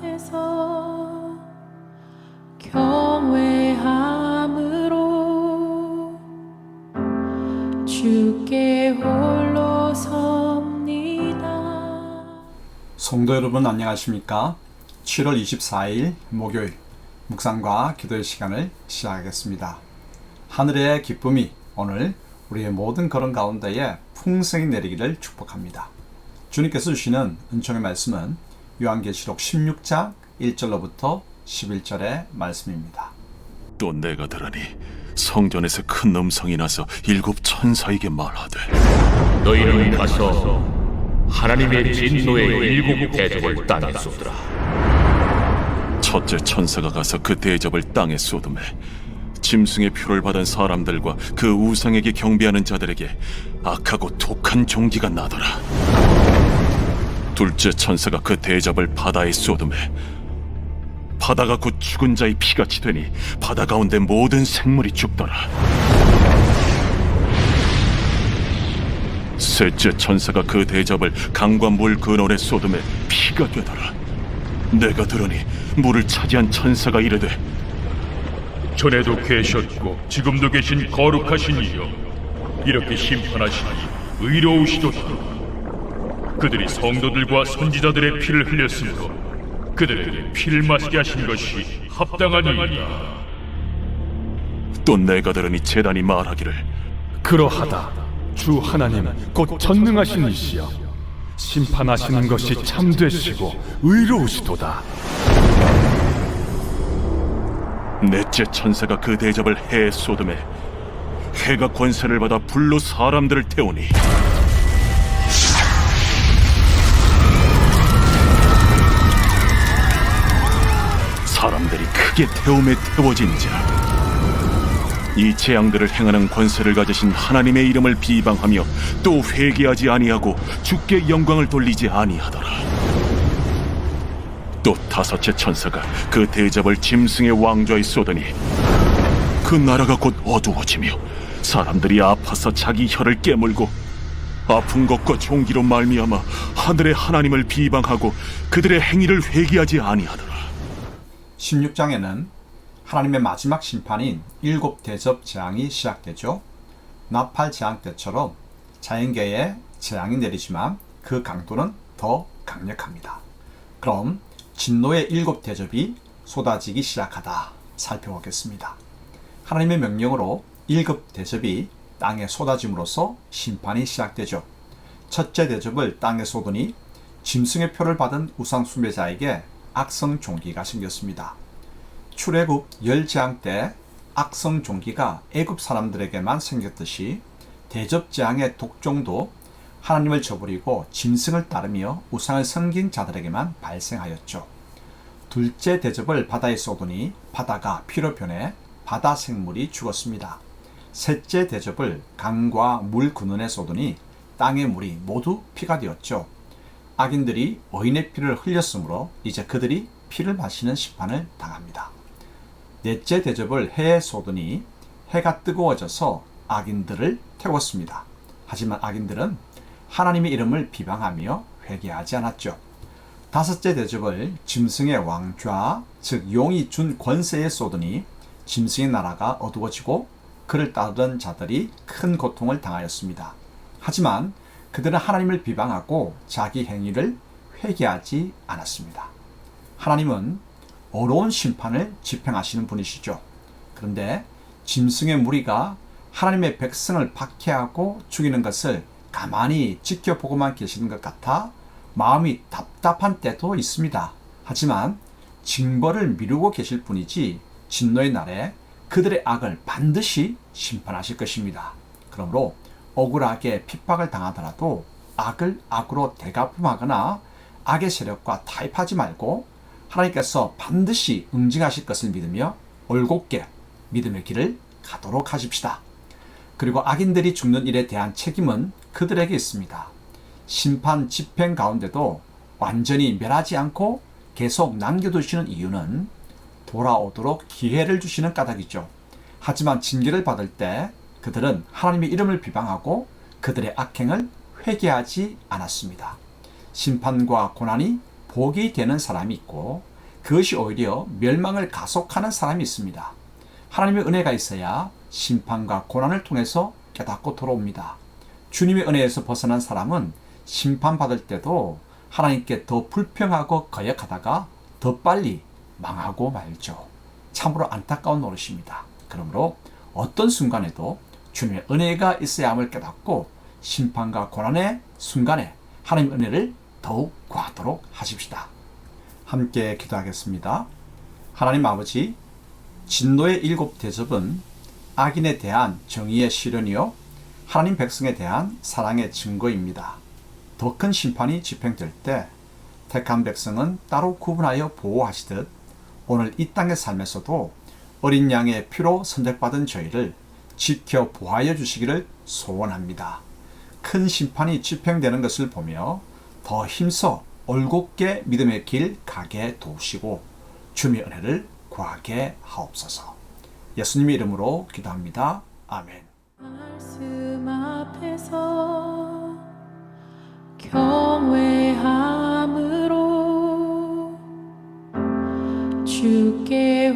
앞에서 경외함으로 주께 홀로 섭니다. 성도 여러분 안녕하십니까? 7월 24일 목요일 묵상과 기도의 시간을 시작하겠습니다. 하늘의 기쁨이 오늘 우리의 모든 걸음 가운데에 풍성히 내리기를 축복합니다. 주님께서 주시는 은총의 말씀은 요한계시록 16장 1절로부터 11절의 말씀입니다. 또 내가 들으니 성전에서 큰 음성이 나서 일곱 천사에게 말하되 너희는 가서 하나님의 진노의 일곱 대접을 땅에 쏟으라. 첫째 천사가 가서 그 대접을 땅에 쏟음에 짐승의 표를 받은 사람들과 그 우상에게 경배하는 자들에게 악하고 독한 종기가 나더라. 둘째 천사가 그 대접을 바다에 쏟음에 바다가 곧 죽은 자의 피같이 되니 바다 가운데 모든 생물이 죽더라. 셋째 천사가 그 대접을 강과 물 근원에 쏟음에 피가 되더라. 내가 들으니 물을 차지한 천사가 이르되 전에도 계셨고 지금도 계신 거룩하신 이여, 이렇게 심판하시니 의로우시도다. 그들이 성도들과 선지자들의 피를 흘렸으므로 그들에게 피를 마시게 하신 것이 합당하니이다. 또 내가 들으니 제단이 말하기를 그러하다. 주 하나님 곧 전능하신 이시여, 심판하시는 것이 참되시고 의로우시도다. 넷째 천사가 그 대접을 해에 쏟음에 해가 권세를 받아 불로 사람들을 태우니 사람들이 크게 태움에 태워진지라. 이 재앙들을 행하는 권세를 가지신 하나님의 이름을 비방하며 또 회개하지 아니하고 주께 영광을 돌리지 아니하더라. 또 다섯째 천사가 그 대접을 짐승의 왕좌에 쏟으니 그 나라가 곧 어두워지며 사람들이 아파서 자기 혀를 깨물고 아픈 것과 종기로 말미암아 하늘의 하나님을 비방하고 그들의 행위를 회개하지 아니하더라. 16장에는 하나님의 마지막 심판인 일곱 대접 재앙이 시작되죠. 나팔 재앙 때처럼 자연계에 재앙이 내리지만 그 강도는 더 강력합니다. 그럼 진노의 일곱 대접이 쏟아지기 시작하다 살펴보겠습니다. 하나님의 명령으로 일곱 대접이 땅에 쏟아짐으로써 심판이 시작되죠. 첫째 대접을 땅에 쏟으니 짐승의 표를 받은 우상 숭배자에게 악성 종기가 생겼습니다. 출애굽 열재앙 때 악성 종기가 애굽 사람들에게만 생겼듯이 대접 재앙의 독종도 하나님을 저버리고 짐승을 따르며 우상을 섬긴 자들에게만 발생하였죠. 둘째 대접을 바다에 쏟으니 바다가 피로 변해 바다 생물이 죽었습니다. 셋째 대접을 강과 물 근원에 쏟으니 땅의 물이 모두 피가 되었죠. 악인들이 어인의 피를 흘렸으므로 이제 그들이 피를 마시는 심판을 당합니다. 넷째 대접을 해에 쏟으니 해가 뜨거워져서 악인들을 태웠습니다. 하지만 악인들은 하나님의 이름을 비방하며 회개하지 않았죠. 다섯째 대접을 짐승의 왕좌, 즉 용이 준 권세에 쏟으니 짐승의 나라가 어두워지고 그를 따르던 자들이 큰 고통을 당하였습니다. 하지만 그들은 하나님을 비방하고 자기 행위를 회개하지 않았습니다. 하나님은 어려운 심판을 집행하시는 분이시죠. 그런데 짐승의 무리가 하나님의 백성을 박해하고 죽이는 것을 가만히 지켜보고만 계시는 것 같아 마음이 답답한 때도 있습니다. 하지만 징벌을 미루고 계실 뿐이지 진노의 날에 그들의 악을 반드시 심판하실 것입니다. 그러므로 억울하게 핍박을 당하더라도 악을 악으로 대갚음하거나 악의 세력과 타협하지 말고 하나님께서 반드시 응징하실 것을 믿으며 올곧게 믿음의 길을 가도록 하십시다. 그리고 악인들이 죽는 일에 대한 책임은 그들에게 있습니다. 심판 집행 가운데도 완전히 멸하지 않고 계속 남겨두시는 이유는 돌아오도록 기회를 주시는 까닭이죠. 하지만 징계를 받을 때 그들은 하나님의 이름을 비방하고 그들의 악행을 회개하지 않았습니다. 심판과 고난이 복이 되는 사람이 있고 그것이 오히려 멸망을 가속하는 사람이 있습니다. 하나님의 은혜가 있어야 심판과 고난을 통해서 깨닫고 돌아옵니다. 주님의 은혜에서 벗어난 사람은 심판받을 때도 하나님께 더 불평하고 거역하다가 더 빨리 망하고 말죠. 참으로 안타까운 노릇입니다. 그러므로 어떤 순간에도 주님의 은혜가 있어야 함을 깨닫고 심판과 고난의 순간에 하나님의 은혜를 더욱 구하도록 하십시다. 함께 기도하겠습니다. 하나님 아버지, 진노의 7 대접은 악인에 대한 정의의 실현이요 하나님 백성에 대한 사랑의 증거입니다. 더 큰 심판이 집행될 때 택한 백성은 따로 구분하여 보호하시듯 오늘 이 땅의 삶에서도 어린 양의 피로 선택받은 저희를 지켜 보호하여 주시기를 소원합니다. 큰 심판이 집행되는 것을 보며 더 힘써 올곧게 믿음의 길 가게 도우시고 주님의 은혜를 구하게 하옵소서. 예수님의 이름으로 기도합니다. 아멘. 말씀 앞에서 경외함으로 주께